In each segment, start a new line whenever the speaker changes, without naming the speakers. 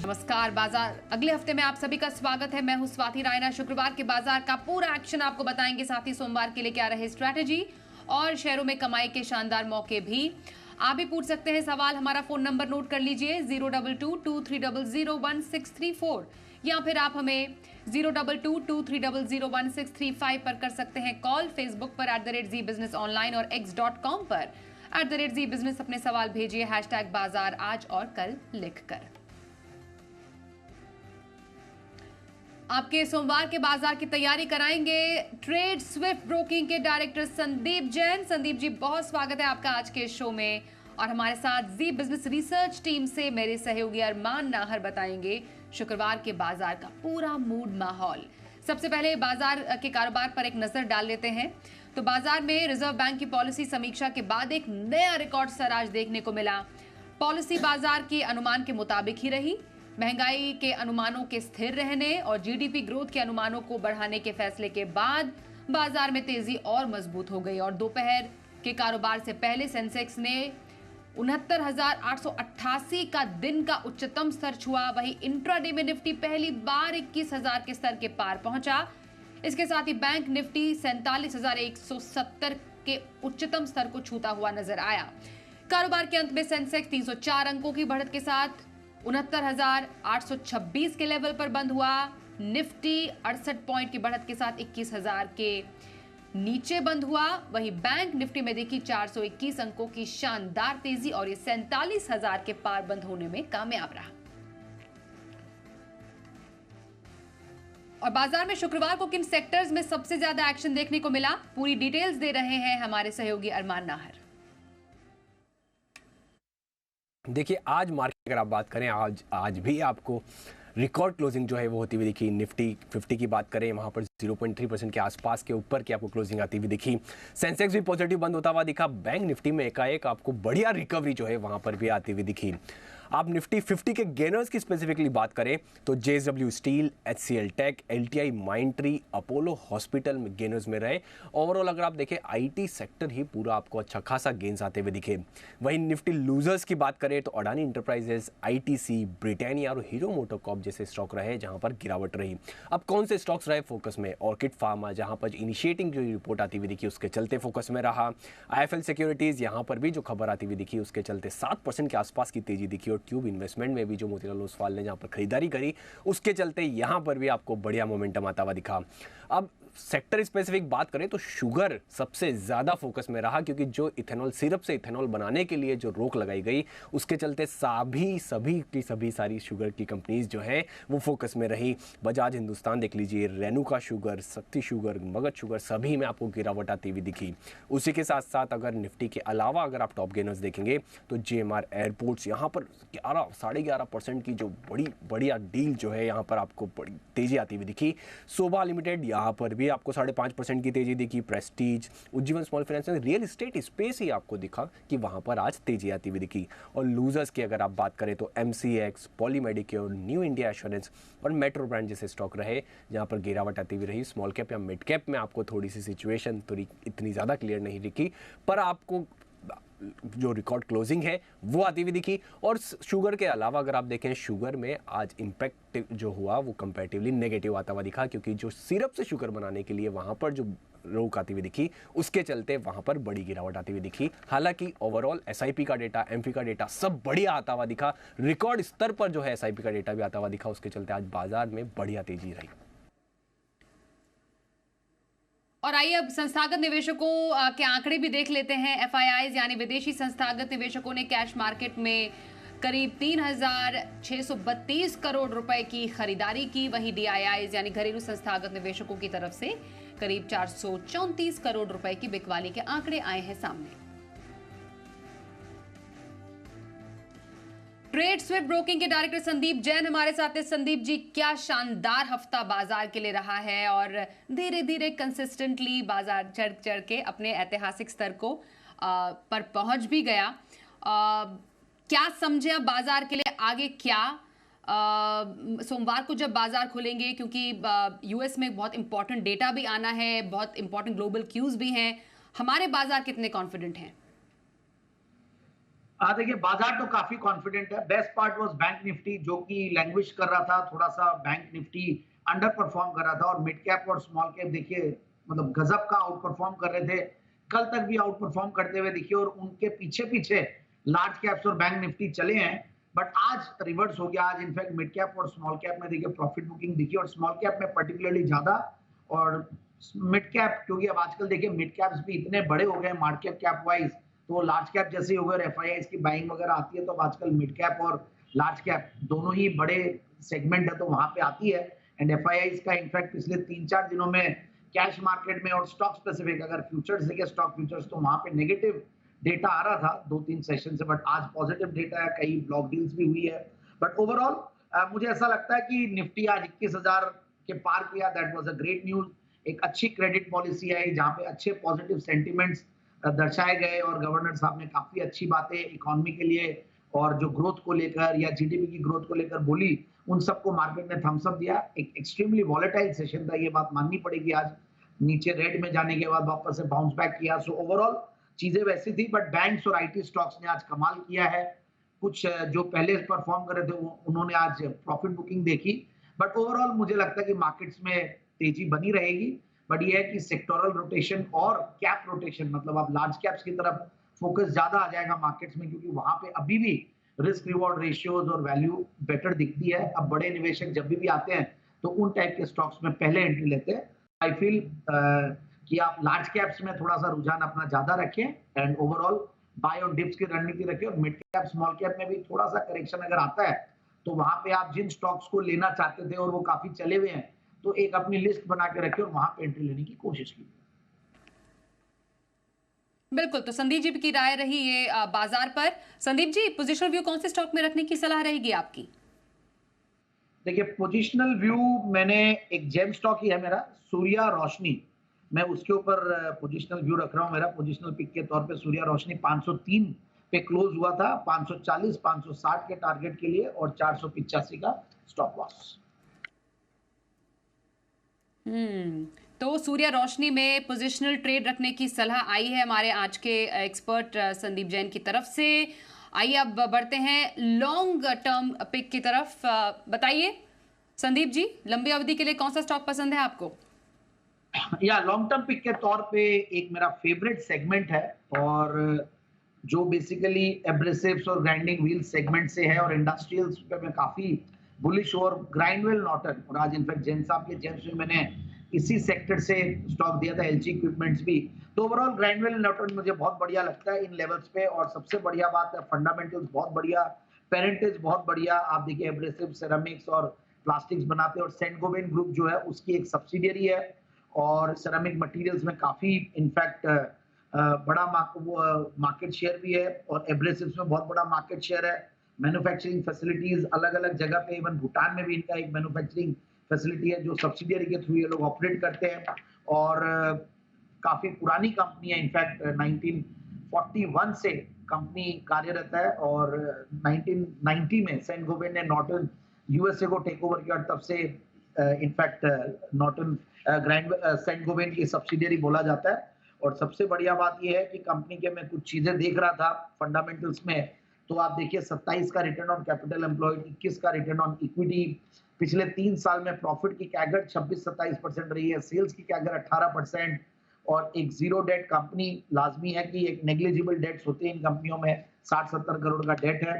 नमस्कार। बाजार अगले हफ्ते में आप सभी का स्वागत है। मैं हूं स्वाति रायना। शुक्रवार के बाजार का पूरा एक्शन आपको बताएंगे, साथ ही सोमवार के लिए क्या रहे स्ट्रैटेजी और शेयरों में कमाई के शानदार मौके भी। आप भी पूछ सकते हैं सवाल। हमारा फोन नंबर नोट कर लीजिए 02223001634 या फिर आप हमें 02223001635 पर कर सकते हैं कॉल। फेसबुक पर @ZEE Business Online और x.com पर @ZEE Business अपने सवाल भेजिए #बाजार आज और कल लिखकर। आपके सोमवार के बाजार की तैयारी कराएंगे ट्रेड स्विफ्ट ब्रोकिंग के डायरेक्टर संदीप जैन। संदीप जी, बहुत स्वागत है आपका आज के शो में। और हमारे साथ जी बिजनेस रिसर्च टीम से मेरे सहयोगी अरमान नाहर बताएंगे शुक्रवार के बाजार का पूरा मूड माहौल। सबसे पहले बाजार के कारोबार पर एक नजर डाल लेते हैं। तो बाजार में रिजर्व बैंक की पॉलिसी समीक्षा के बाद एक नया रिकॉर्ड स्तर आज देखने को मिला। पॉलिसी बाजार के अनुमान के मुताबिक ही रही। महंगाई के अनुमानों के स्थिर रहने और जीडीपी ग्रोथ के अनुमानों को बढ़ाने के फैसले के बाद बाजार में तेजी और मजबूत हो गई और दोपहर के कारोबार से पहले सेंसेक्स ने 69,888 का दिन का उच्चतम स्तर छुआ। वहीं इंट्राडे में निफ्टी पहली बार 21,000 के स्तर के पार पहुंचा। इसके साथ ही बैंक निफ्टी 47,170 के उच्चतम स्तर को छूता हुआ नजर आया। कारोबार के अंत में सेंसेक्स 304 अंकों की बढ़त के साथ 69,826 के लेवल पर बंद हुआ। निफ्टी 68 पॉइंट की बढ़त के साथ 21,000 के नीचे बंद हुआ। वहीं बैंक निफ्टी में देखी 421 अंकों की शानदार तेजी और ये 47,000 के पार बंद होने में कामयाब रहा। और बाजार में शुक्रवार को किन सेक्टर्स में सबसे ज्यादा एक्शन देखने को मिला, पूरी डिटेल्स दे रहे हैं हमारे सहयोगी अरमान नाहर।
देखिए, आज मार्केट अगर आप बात करें, आज भी आपको रिकॉर्ड क्लोजिंग जो है वो होती हुई दिखी। निफ्टी 50 की बात करें, वहां पर 0.3% के आसपास के ऊपर की आपको क्लोजिंग आती हुई दिखी। सेंसेक्स भी पॉजिटिव बंद होता हुआ दिखा। बैंक निफ्टी में एकाएक आपको बढ़िया रिकवरी जो है वहां पर भी आती हुई दिखी। आप निफ्टी 50 के गेनर्स की स्पेसिफिकली बात करें तो JSW steel, HCL tech, LTI Mindtree, Apollo hospital में गेनर्स में रहे। ओवरऑल अगर आप देखें IT सेक्टर ही पूरा आपको अच्छा खासा गेन्स आते हुए दिखे। वहीं निफ्टी लूजर्स की बात करें तो अडानी इंटरप्राइजेस, ITC, ब्रिटानिया और हीरो मोटोकॉर्प जैसे स्टॉक रहे जहां पर गिरावट रही। अब कौन से स्टॉक्स रहे फोकस में? ऑर्किड फार्मा, जहां पर इनिशिएटिंग जो रिपोर्ट आती हुई दिखी उसके चलते फोकस में रहा। IIFL सिक्योरिटीज, यहां पर भी जो खबर आती हुई दिखी उसके चलते 7% के आसपास की तेजी दिखी। ट्यूब इन्वेस्टमेंट में भी जो मोतीलाल ओसवाल ने जहां पर खरीदारी करी उसके चलते यहां पर भी आपको बढ़िया मोमेंटम आता हुआ दिखा। अब सेक्टर स्पेसिफिक बात करें तो शुगर सबसे ज्यादा फोकस में रहा, क्योंकि जो इथेनॉल सिरप से इथेनॉल बनाने के लिए जो रोक लगाई गई उसके चलते सभी सारी शुगर की कंपनीज जो है वो फोकस में रही। बजाज हिंदुस्तान देख लीजिए, रेणुका शुगर, शक्ति शुगर, मगध शुगर, सभी में आपको गिरावट आती हुई दिखी। उसी के साथ साथ अगर निफ्टी के अलावा अगर आप टॉप गेनर्स देखेंगे तो GMR एयरपोर्ट्स, यहाँ पर 11.5% की जो बढ़िया डील जो है यहाँ पर आपको बड़ी तेजी आती हुई दिखी। सोभा लिमिटेड, यहाँ पर भी आपको 5.5% की तेजी दिखी। Prestige, Ujjivan small finance, real estate space ही आपको दिखा कि वहां पर आज तेजी आती हुई दिखी। और लूजर्स की अगर आप बात करें तो MCX, Poly Medicure, new India assurance और मेट्रो ब्रांड जैसे स्टॉक रहे जहां पर गिरावट आती हुई रही। स्मॉल कैप या मिड कैप में आपको थोड़ी सी सिचुएशन थोड़ी इतनी ज़्यादा क्लियर नहीं दिखी, पर आपको जो रिकॉर्ड क्लोजिंग है वो आती हुई दिखी। और शुगर के अलावा अगर आप देखें, शुगर में आज इम्पैक्ट जो हुआ वो कंपैरेटिवली नेगेटिव आता हुआ दिखा, क्योंकि जो सिरप से शुगर बनाने के लिए वहां पर जो रोक आती हुई दिखी उसके चलते वहां पर बड़ी गिरावट आती हुई दिखी। हालांकि ओवरऑल SIP का डेटा, MP का डेटा सब बढ़िया आता हुआ दिखा। रिकॉर्ड स्तर पर जो है SIP का डेटा भी आता हुआ दिखा, उसके चलते आज बाजार में बढ़िया तेजी रही।
और आइए अब संस्थागत निवेशकों के आंकड़े भी देख लेते हैं। FIIs यानी विदेशी संस्थागत निवेशकों ने कैश मार्केट में करीब 3,632 करोड़ रुपए की खरीदारी की। वहीं DIIs यानी घरेलू संस्थागत निवेशकों की तरफ से करीब 434 करोड़ रुपए की बिकवाली के आंकड़े आए हैं सामने। ट्रेड स्विफ्ट ब्रोकिंग के डायरेक्टर संदीप जैन हमारे साथ हैं। संदीप जी, क्या शानदार हफ्ता बाजार के लिए रहा है और धीरे धीरे कंसिस्टेंटली बाजार चढ़ के अपने ऐतिहासिक स्तर को पर पहुंच भी गया। क्या समझे अब बाजार के लिए आगे क्या? सोमवार को जब बाजार खुलेंगे, क्योंकि US में बहुत इंपॉर्टेंट डेटा भी आना है, बहुत इंपॉर्टेंट ग्लोबल क्यूज भी हैं, हमारे बाजार कितने कॉन्फिडेंट हैं?
देखिए बाजार तो काफी कॉन्फिडेंट है। Best part was bank Nifty जो कि लैंग्विश कर रहा था, थोड़ा सा बैंक निफ्टी अंडर परफॉर्म कर रहा था, और मिड कैप और स्मॉल कैप देखिए मतलब गजब का आउट परफॉर्म कर रहे थे, कल तक भी आउट परफॉर्म करते हुए दिखे, और उनके पीछे पीछे लार्ज कैप्स और बैंक निफ्टी चले हैं। बट आज रिवर्स हो गया। आज इनफैक्ट मिड कैप और स्मॉल कैप में देखिए प्रॉफिट बुकिंग दिखी, और स्मॉल कैप में पर्टिकुलरली ज्यादा, और मिड कैप क्योंकि अब आजकल देखिए मिड कैप्स भी इतने बड़े हो गए मार्केट कैप वाइज, तो लार्ज कैप जैसे हो गए, और एफआईआई की बाइंग वगैरह आती है, तो अब आजकल मिड कैप और लार्ज कैप दोनों ही बड़े सेगमेंट है, तो वहां पे आती है। एंड एफआईआई का इनफैक्ट पिछले 3-4 दिनों में कैश मार्केट में और स्टॉक स्पेसिफिक अगर फ्यूचर्स देखे, स्टॉक फ्यूचर्स, तो वहां पे नेगेटिव डेटा आ रहा था 2-3 सेशन से, बट आज पॉजिटिव डेटा है, कई ब्लॉक डील्स भी हुई है। बट ओवरऑल मुझे ऐसा लगता है कि निफ्टी आज 21,000 के पार किया, that was a great news. एक अच्छी क्रेडिट पॉलिसी आई जहां पे अच्छे पॉजिटिव सेंटिमेंट्स दर्शाए गए, और गवर्नर साहब ने काफी अच्छी बातें इकोनॉमी के लिए और जो ग्रोथ को लेकर या जीडीपी की ग्रोथ को लेकर बोली, उन सबको मार्केट ने थम्स अप दिया। एक एक्सट्रीमली वॉलेटाइल सेशन था, ये बात माननी पड़ेगी। आज नीचे रेड में जाने के बाद वापस से बाउंस बैक किया। सो ओवरऑल चीजें वैसी थी, बट बैंक्स और आईटी स्टॉक्स ने आज कमाल किया है। कुछ जो पहले परफॉर्म कर रहे थे उन्होंने आज प्रॉफिट बुकिंग देखी, बट ओवरऑल मुझे लगता है कि मार्केट्स में तेजी बनी रहेगी। बट ये है कि सेक्टोरल रोटेशन और कैप रोटेशन, मतलब अब लार्ज कैप्स की तरफ फोकस ज्यादा आ जाएगा मार्केट्स में, क्योंकि वहां पे अभी भी रिस्क रिवॉर्ड रेशियोज और वैल्यू बेटर दिखती है। अब बड़े निवेशक जब भी आते हैं तो उन टाइप के स्टॉक्स में पहले एंट्री लेते हैं। आई फील कि आप लार्ज कैप्स में थोड़ा सा रुझान अपना ज्यादा रखें, एंड ओवरऑल बाय और डिप्स की रणनीति रखें, और मिड कैप स्मॉल कैप में भी थोड़ा सा करेक्शन अगर आता है तो वहां पे आप जिन स्टॉक्स को लेना चाहते थे और वो काफी चले हुए हैं, तो एक अपनी लिस्ट बना के रखें और वहां पे एंट्री लेने की कोशिश कीजिए।
बिल्कुल, तो संदीप जी की राय रही ये बाजार पर। संदीप जी, पोजिशनल व्यू कौन से स्टॉक में रखने की सलाह रहेगी आपकी?
देखिए पोजिशनल व्यू, मैंने एक जेम स्टॉक ही है मेरा, सूर्या रोशनी, मैं उसके ऊपर पोजिशनल व्यू रख रहा हूँ। मेरा पोजिशनल पिक के तौर पे सूर्या रोशनी 503 पे क्लोज हुआ था, 540 560 के टारगेट के लिए, और 485 का स्टॉप लॉस।
तो सूर्या रोशनी में पोजिशनल ट्रेड रखने की सलाह आई है हमारे आज के एक्सपर्ट संदीप जैन की तरफ से। आइए अब बढ़ते हैं लॉन्ग टर्म पिक की तरफ। बताइए संदीप जी, लंबी अवधि के लिए कौन सा स्टॉक पसंद है आपको?
या लॉन्ग टर्म पिक के तौर पे एक मेरा फेवरेट सेगमेंट है, और जो बेसिकली एब्रेसिव्स और ग्राइंडिंग व्हील सेगमेंट से है, और इंडस्ट्रियल्स पे मैं काफी बुलिश हूं, और ग्राइंडवेल नॉर्टन, और आज इनफैक्ट जैन साहब के जेम्स में मैंने इसी सेक्टर से स्टॉक दिया था, एलजी इक्विपमेंट्स भी। तो ओवरऑल ग्राइंडवेल नॉर्टन मुझे बहुत बढ़िया लगता है इन लेवल्स पे, और सबसे बढ़िया बात है फंडामेंटल्स बहुत बढ़िया, पेरेंटेज बहुत बढ़िया। आप देखिए एब्रेसिव सेरामिक्स और प्लास्टिक्स बनाते हैं, और सेंट गोबेन ग्रुप जो है उसकी एक सब्सिडियरी है, और सेरामिक मटेरियल्स में काफी इनफैक्ट बड़ा मार्केट शेयर भी है, और एब्रेसिव्स में बहुत बड़ा मार्केट शेयर है। मैन्युफैक्चरिंग फैसिलिटीज अलग अलग जगह पे, इवन भूटान में भी इनका एक मैन्युफैक्चरिंग फैसिलिटी है जो सब्सिडियरी के थ्रू ये लोग ऑपरेट करते हैं, और काफी पुरानी कंपनी है। इनफैक्ट 1941 से कंपनी कार्यरत है, और 1990 में सेंट गोबेन ने नॉर्टन यूएसए को टेक ओवर किया, और तब से इनफैक्ट नॉर्टन सेंट गोबेन की सब्सिडियरी बोला जाता है। और सबसे बढ़िया बात यह है कि कंपनी के मैं कुछ चीजें देख रहा था फंडामेंटल्स में, तो आप देखिए 27 का रिटर्न ऑन कैपिटल एम्प्लॉयड, 21 का रिटर्न ऑन इक्विटी, पिछले 3 साल में प्रॉफिट की कैगर 26-27% रही है, सेल्स की कैगर 18%, और एक जीरो डेट कंपनी। लाजमी है कि एक नेग्लिजिबल डेट्स होते हैं इन कंपनियों में, 60-70 करोड़ का डेट है।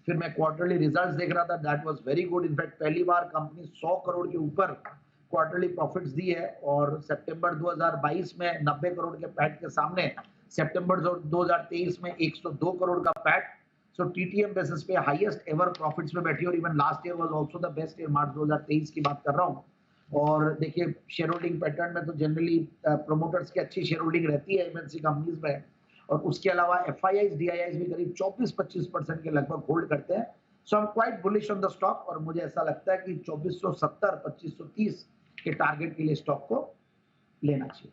फिर मैं क्वार्टरली रिजल्ट्स देख रहा था, that was very good. In fact पहली बार कंपनी 100 करोड़ के ऊपर क्वार्टरली प्रॉफिट्स दी है, और सितंबर 2022 में 90 करोड़ के पैट के सामने सितंबर 2023 में 102 करोड़ का पैट। सो टीटीएम बेसिस पे हाईएस्ट एवर प्रॉफिट्स में बैठी, और even last year was also the best year, March 2023 की बात कर रहा हूँ। और देखिए शेयर होल्डिंग पैटर्न में तो जनरली प्रोमोटर्स की अच्छी शेयर होल्डिंग रहती है एमएनसी कंपनीज में, और उसके अलावा एफआईआईज डीआईआईज भी करीब 24-25% के लगभग होल्ड करते हैं। So I am quite bullish on the stock, और मुझे ऐसा लगता है कि 2470 2530 के टारगेट के लिए स्टॉक को लेना चाहिए।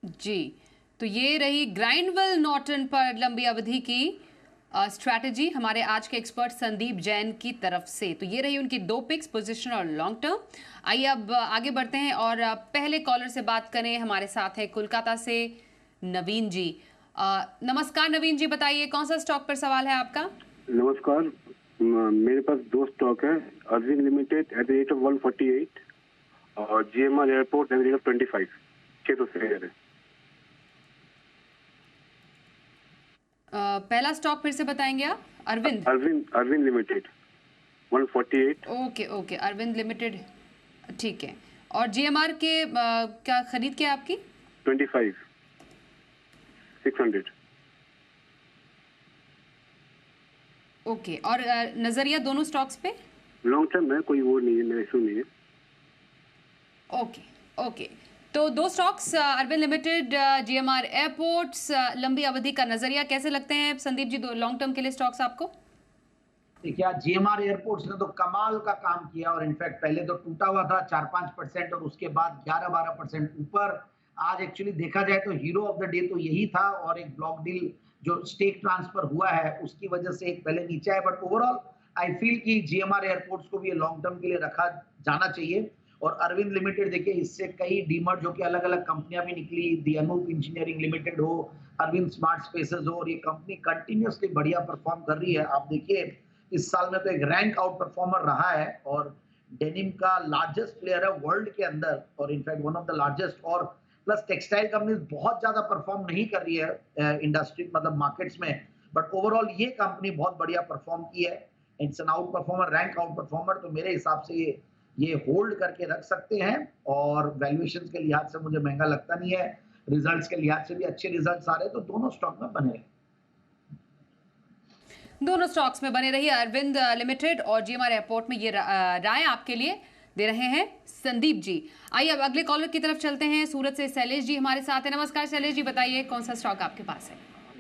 जी, तो ये रही ग्राइंडवेल नॉर्टन पर लंबी अवधि की स्ट्रैटेजी हमारे आज के एक्सपर्ट संदीप जैन की तरफ से। तो ये रही उनकी 2 पिक्स, पोजीशन और लॉन्ग टर्म। आइए अब आगे बढ़ते हैं और पहले कॉलर से बात करें। हमारे साथ है कोलकाता से नवीन जी। नमस्कार नवीन जी, बताइए कौन सा स्टॉक पर सवाल है आपका?
नमस्कार, मेरे पास दो स्टॉक है, अर्जिन limited at the rate of 148 और GMR airport at the rate of 25। 600 share है।
पहला स्टॉक फिर से बताएंगे आप? Arvind
Arvind limited 148।
Okay, Arvind limited, ठीक है। और जीएमआर के क्या खरीद क्या है आपकी?
25 600।
ओके, और नजरिया दोनों स्टॉक्स पे?
लॉन्ग टर्म है, कोई वो नहीं है, मेरा इशू नहीं है।
ओके, तो दो stocks Arvind limited, GMR airports, लंबी अवधि का नजरिया कैसे लगते हैं संदीप जी, दो लॉन्ग टर्म के लिए स्टॉक्स आपको?
देखिए, आज जीएमआर एयरपोर्ट्स ने तो कमाल का काम किया और इनफैक्ट पहले तो टूटा हुआ था 4-5% और उसके बाद 11-12% ऊपर। आज एक्चुअली देखा जाए तो हीरो ऑफ द डे तो यही था, और एक ब्लॉक डील जो स्टेक ट्रांसफर हुआ है उसकी वजह से एक पहले नीचे है, बट ओवरऑल आई फील कि जीएमआर एयरपोर्ट्स को भी ये लॉन्ग टर्म के लिए रखा जाना चाहिए। और अरविंद लिमिटेड देखिए, इससे कई डीमर्ज जो कि अलग अलग कंपनियां भी निकली, दी अनूप इंजीनियरिंग लिमिटेड हो, अरविंद स्मार्ट स्पेसेस हो, और ये कंपनी कंटिन्यूसली बढ़िया परफॉर्म कर रही है। आप देखिए इस साल में तो एक रैंक आउट परफॉर्मर रहा है और डेनिम का लार्जेस्ट प्लेयर है वर्ल्ड के अंदर, और in fact one of the largest. और प्लस टेक्सटाइल कंपनीज बहुत ज्यादा परफॉर्म नहीं कर रही है इंडस्ट्री मतलब मार्केट्स में, बट ओवरऑल ये कंपनी बहुत बढ़िया परफॉर्म की है। It's an out performer, rank out performer, तो मेरे हिसाब से ये होल्ड करके रख सकते हैं। और वैल्यूएशन के लिहाज से मुझे महंगा लगता नहीं है, रिजल्ट्स के लिहाज से भी अच्छे रिजल्ट्स आ रहे हैं, तो दोनों स्टॉक में बने रहे।
दोनों स्टॉक्स में बने रहिए, अरविंद लिमिटेड और जीएमआर एयरपोर्ट में। ये राय आपके लिए दे रहे हैं संदीप जी। आइए अब अगले कॉलर की तरफ चलते हैं। सूरत से शैलेश जी हमारे साथ हैं। नमस्कार शैलेश जी, बताइए कौन सा स्टॉक आपके पास है?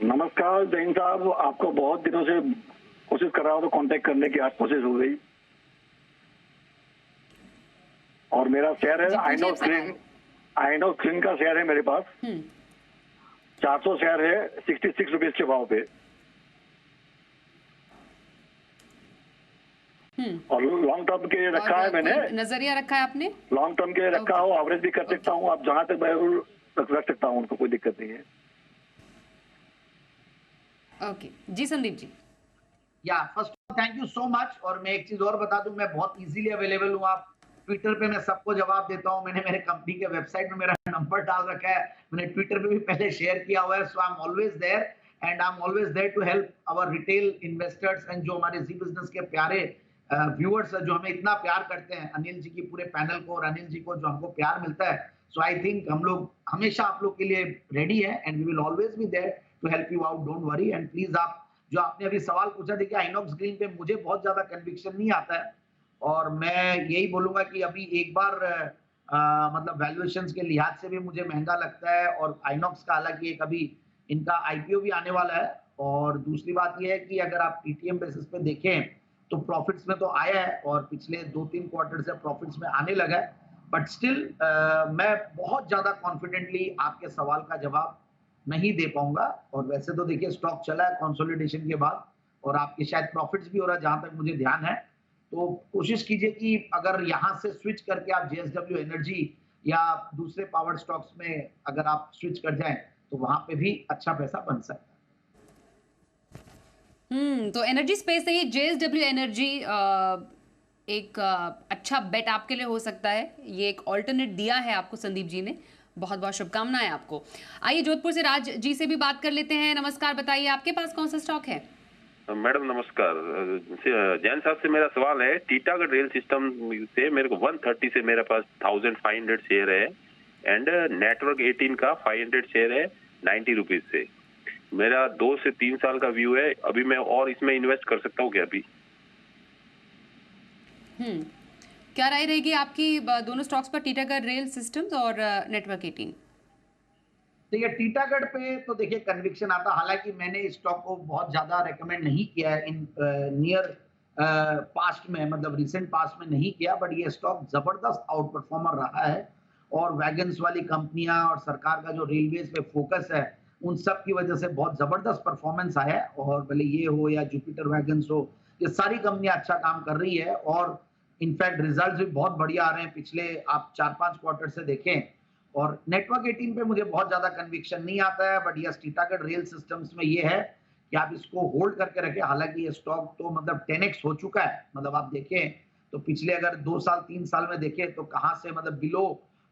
नमस्कार जैन साहब, आपको बहुत दिनों से कोशिश कर रहा हूँ तो कांटेक्ट करने की आज कोशिश हो गई। और मेरा शेयर है आइनॉक्स ग्रीन का शेयर है मेरे पास। 400 शेयर है 66 रुपीज के भाव पे। और लॉन्ग टर्म के लिए रखा है मैंने।
नजरिया रखा है आपने?
लॉन्ग टर्म के लिए रखा हो, एवरेज भी कर सकता हूँ, आप जहां तक रख सकता हूँ, उनको कोई दिक्कत नहीं है।
ओके जी संदीप जी।
या first thank you so much. और मैं एक चीज और बता दूं, मैं बहुत इजीली अवेलेबल हूँ। आप ट्विटर पे मैं सबको जवाब देता हूँ। मैंने मेरे कंपनी के वेबसाइट में मेरा नंबर डाल रखा है, मैंने ट्विटर पे भी पहले शेयर किया हुआ है। So I am always there and I am always there to help our retail investors and जो हमारे जी बिजनेस के प्यारे व्यूअर्स जो हमें इतना प्यार करते हैं, अनिल जी की पूरे पैनल को और अनिल जी को जो हमको प्यार मिलता है। सो आई थिंक हम लोग हमेशा आप लोग के लिए रेडी है and we will always be there to help you out, don't worry. And please आप जो आपने अभी सवाल पूछा, देखिए आइनॉक्स ग्रीन पे मुझे बहुत ज्यादा कन्विक्शन नहीं आता है, और मैं यही बोलूंगा कि अभी एक बार मतलब वैल्यूएशंस के लिहाज से भी मुझे महंगा लगता है। और आइनॉक्स का हालांकि एक अभी इनका आईपीओ भी आने वाला है। और दूसरी बात यह है कि अगर आप टीटीएम बेसिस पे देखें तो प्रॉफिट्स में तो आया है और पिछले 2-3 क्वार्टर से प्रॉफिट्स में आने लगा है, बट स्टिल मैं बहुत ज्यादा कॉन्फिडेंटली आपके सवाल का जवाब नहीं दे पाऊंगा। और वैसे तो देखिए स्टॉक चला है कंसोलिडेशन के बाद और आपके शायद प्रॉफिट्स भी हो रहा है जहां तक मुझे ध्यान है। तो कोशिश कीजिए कि अगर यहां से स्विच करके आप जेएसडब्ल्यू एनर्जी या दूसरे पावर स्टॉक्स में अगर आप स्विच कर जाएं तो वहां पे भी अच्छा पैसा बन सकता है।
तो एनर्जी स्पेस से ये जेएसडब्ल्यू एनर्जी एक अच्छा बेट आपके लिए हो सकता है। ये एक ऑल्टरनेट दिया है आपको संदीप जी ने, बहुत बहुत शुभकामनाएं आपको। आइए जोधपुर से राज जी से भी बात कर लेते हैं। नमस्कार, बताइए आपके पास कौन सा स्टॉक है?
मैडम नमस्कार, जैन साहब से मेरा सवाल है, टीटागढ़ रेल सिस्टम से मेरे को 130 से मेरे पास 1500 शेयर है एंड नेटवर्क 18 का 500 शेयर है 90 रुपीज से। मेरा 2 से 3 साल का व्यू है, अभी मैं और इसमें इन्वेस्ट कर सकता हूँ क्या अभी?
क्या राय रहेगी आपकी दोनों स्टॉक्स पर, टीटागढ़ रेल सिस्टम्स और नेटवर्क 18?
देखिए टीटागढ़ पे तो देखिए कन्विक्शन आता, हालांकि मैंने इस स्टॉक को बहुत ज्यादा रेकमेंड नहीं किया है इन नियर पास्ट में, मतलब रिसेंट पास्ट में नहीं किया, बट ये स्टॉक जबरदस्त आउट परफॉर्मर रहा है। और वैगन्स वाली कंपनियां और सरकार का जो रेलवेज पे फोकस है उन सब की वजह से बहुत जबरदस्त परफॉर्मेंस आया है। और भले ये हो या जुपिटर वैगन्स हो, ये सारी कंपनियां अच्छा काम कर रही है और इनफैक्ट रिजल्ट्स भी बहुत बढ़िया आ रहे हैं पिछले आप 4-5 क्वार्टर से देखें। और नेटवर्क 18 पे मुझे बहुत ज्यादा कन्विक्शन नहीं आता है, but yes Titagarh rail systems में ये है कि आप इसको होल्ड करके रखें। हालांकि ये स्टॉक तो मतलब 10x हो चुका है, मतलब आप देखें तो पिछले अगर 2 साल 3 साल में देखें तो कहां से मतलब बिलो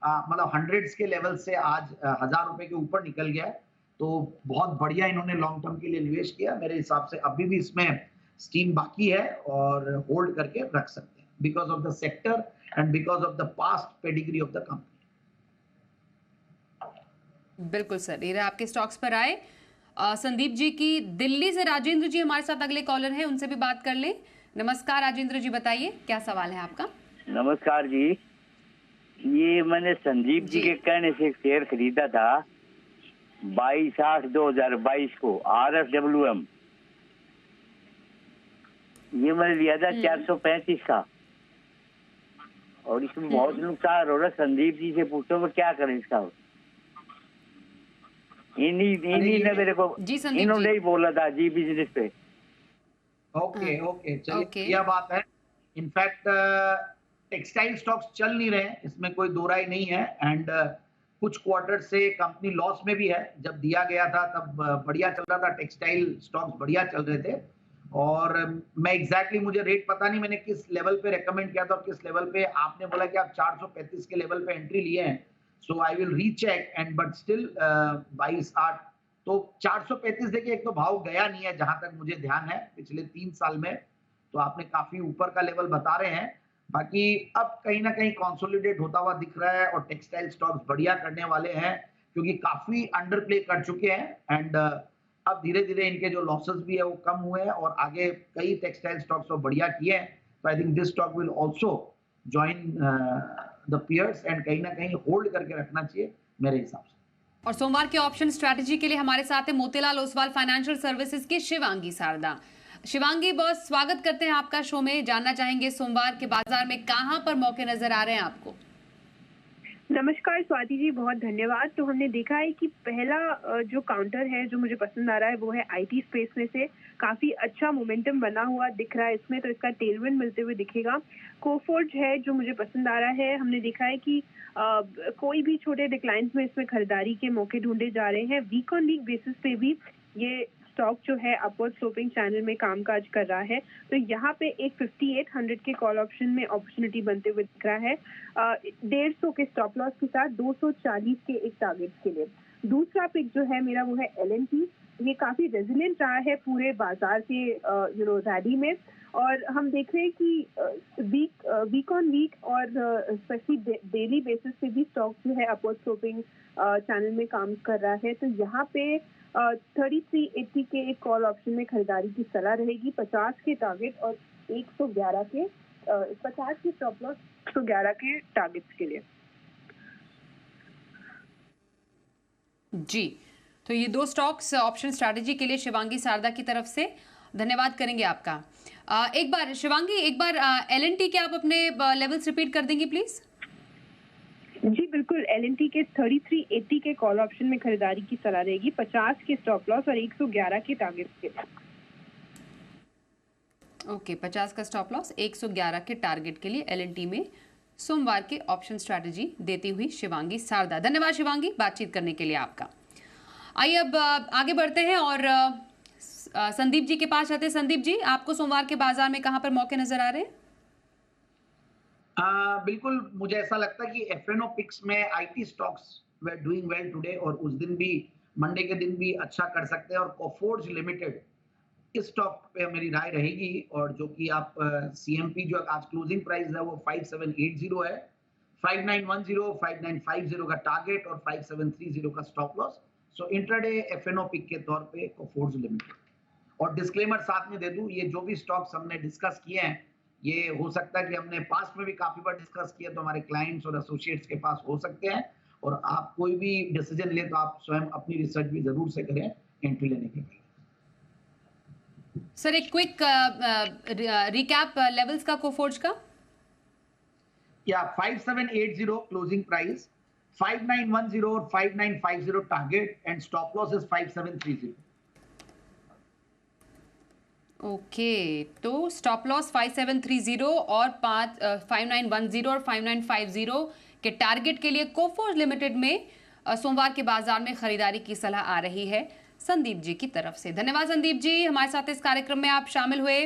मतलब हंड्रेड्स के लेवल से आज 1000 रुपए के ऊपर निकल गया है। तो बहुत बढ़िया इन्होंने लॉन्ग टर्म के लिए निवेश किया। मेरे हिसाब से अभी भी इसमें स्टीम बाकी है और होल्ड करके रख सकते हैं because of the sector and because of the past pedigree of the company.
बिल्कुल सर, ये आपके स्टॉक्स पर आए। संदीप जी की दिल्ली से राजेंद्र जी हमारे साथ अगले कॉलर हैं, उनसे भी बात कर लें। नमस्कार राजेंद्र जी, बताइए क्या सवाल है आपका।
नमस्कार जी, ये मैंने संदीप जी के कहने से एक शेयर खरीदा था 22/8/2022 को RFWM, ये मैंने लिया था 435 का और इसमें बहुत नुकसान हो रहा है। संदीप जी से पूछो मैं क्या करें इसका। इन्हीं ने मेरे को इन्होंने ही बोला था जी बिजनेस पे।
ओके चलिए यह बात है। इनफैक्ट टेक्सटाइल स्टॉक्स चल नहीं रहे, इसमें कोई दो राय नहीं है। एंड कुछ क्वार्टर से कंपनी लॉस में भी है। जब दिया गया था तब बढ़िया चल रहा था, टेक्सटाइल स्टॉक्स बढ़िया चल रहे थे। और मैं एग्जैक्टली मुझे रेट पता नहीं मैंने किस लेवल पे रेकमेंड किया था और किस लेवल पे आपने बोला कि आप 435 के लेवल पे एंट्री लिए हैं। So I will recheck and but still 22/8 तो 435 देखिए, एक तो भाव गया नहीं है जहां तक मुझे ध्यान है पिछले 3 साल में, तो आपने काफी ऊपर का लेवल बता रहे हैं। बाकी अब कहीं ना कहीं कंसोलिडेट होता हुआ दिख रहा है और टेक्सटाइल स्टॉक्स बढ़िया करने वाले हैं क्योंकि काफी अंडर प्ले कर चुके हैं। एंड अब धीरे धीरे इनके जो लॉसेस भी है वो कम हुए हैं और आगे कई टेक्सटाइल स्टॉक्स तो बढ़िया किए हैं। तो I think this stock will also join the peers and कहीं ना कहीं होल्ड करके रखना चाहिए मेरे हिसाब से।
और सोमवार के ऑप्शन स्ट्रैटेजी के लिए हमारे साथ है मोतीलाल ओसवाल फाइनेंशियल सर्विसेज की शिवांगी सारदा। शिवांगी, बहुत स्वागत करते हैं आपका शो में। जानना चाहेंगे सोमवार के बाजार में कहां पर मौके नजर आ रहे हैं आपको।
नमस्कार स्वाति जी, बहुत धन्यवाद। तो हमने देखा है कि पहला जो काउंटर है जो मुझे पसंद आ रहा है वो है आईटी स्पेस में से काफी अच्छा मोमेंटम बना हुआ दिख रहा है इसमें, तो इसका टेलविंड मिलते हुए दिखेगा। कोफोर्ज है जो मुझे पसंद आ रहा है। हमने देखा है कि कोई भी छोटे डिक्लाइंस में इसमें खरीदारी के मौके ढूंढे जा रहे हैं। वीक ऑन वीक बेसिस पे भी ये स्टॉक जो है अपवर्ड स्लोपिंग चैनल में कामकाज कर रहा है। तो यहाँ पे एक 5800 के कॉल ऑप्शन में अपॉर्चुनिटी बनते हुए दिख रहा है 150 के स्टॉप लॉस के साथ 240 के एक टारगेट के लिए। दूसरा पिक जो है मेरा वो है L&T। ये काफी रेजिलिएंट रहा है पूरे बाजार के रैली में और हम देख रहे हैं कि वीक ऑन वीक और स्पेशली डेली बेसिस पे भी स्टॉक जो है अपवर्ड स्लोपिंग चैनल में काम कर रहा है। तो यहाँ पे 3380 के एक कॉल ऑप्शन में खरीदारी की सलाह रहेगी। 50 के टारगेट और 111 के 50 के स्टॉप लॉस 111 के टारगेट्स के लिए।
जी, तो ये दो स्टॉक्स ऑप्शन स्ट्रैटेजी के लिए शिवांगी सारदा की तरफ से धन्यवाद करेंगे आपका। एक बार शिवांगी, एक बार L&T के आप अपने लेवल्स रिपीट कर देंगे प्लीज।
जी बिल्कुल, L&T के 3380 के कॉल ऑप्शन में खरीदारी की सलाह रहेगी। 50 के स्टॉप लॉस और 111 के टारगेट के लिए।
ओके, 50 का स्टॉप लॉस 111 के टारगेट के लिए L&T में सोमवार के ऑप्शन स्ट्रैटेजी देती हुई शिवांगी सारदा। धन्यवाद शिवांगी बातचीत करने के लिए आपका। आइए अब आगे बढ़ते हैं और संदीप जी के पास आते हैं। संदीप जी, आपको सोमवार के बाजार में कहां पर मौके नजर आ रहे हैं?
बिल्कुल, मुझे ऐसा लगता है कि F&O पिक्स में IT stocks way doing well today और उस दिन भी मंडे के दिन भी अच्छा कर सकते हैं। और कोफोर्ज लिमिटेड इस स्टॉक पे मेरी राय रहेगी और जो कि आप CMP जो आज क्लोजिंग प्राइस है वो 5780 है, 5910 5950 का टारगेट और 5730 का स्टॉप लॉस। सो इंट्राडे F&O पिक के तौर पे कोफोर्ज लिमिटेड। और डिस्क्लेमर साथ में दे दूं, ये जो भी स्टॉक्स हमने डिस्कस किए हैं ये हो सकता है कि हमने पास्ट में भी काफी बार डिस्कस किया, तो हमारे क्लाइंट्स और एसोसिएट्स के पास हो सकते हैं। और आप कोई भी डिसीजन ले तो आप स्वयं अपनी रिसर्च भी जरूर से करें एंट्री लेने के लिए।
सर, एक क्विक रिकैप लेवल्स का कोफोर्ज का।
या 5780 क्लोजिंग प्राइस, 5910 और 5950 target and stop loss is 5730।
Okay, तो स्टॉप लॉस 5730 और 5910 और 5950 के टारगेट के लिए कोफोर्ज लिमिटेड में सोमवार के बाजार में खरीदारी की सलाह आ रही है संदीप जी की तरफ से। धन्यवाद संदीप जी, हमारे साथ इस कार्यक्रम में आप शामिल हुए।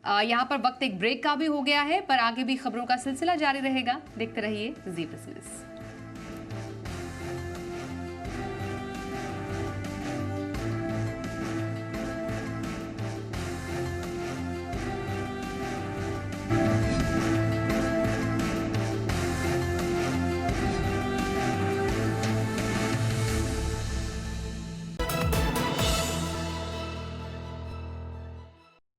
यहाँ पर वक्त एक ब्रेक का भी हो गया है, पर आगे भी खबरों का सिलसिला जारी रहेगा। देखते रहिए जी बिजनेस।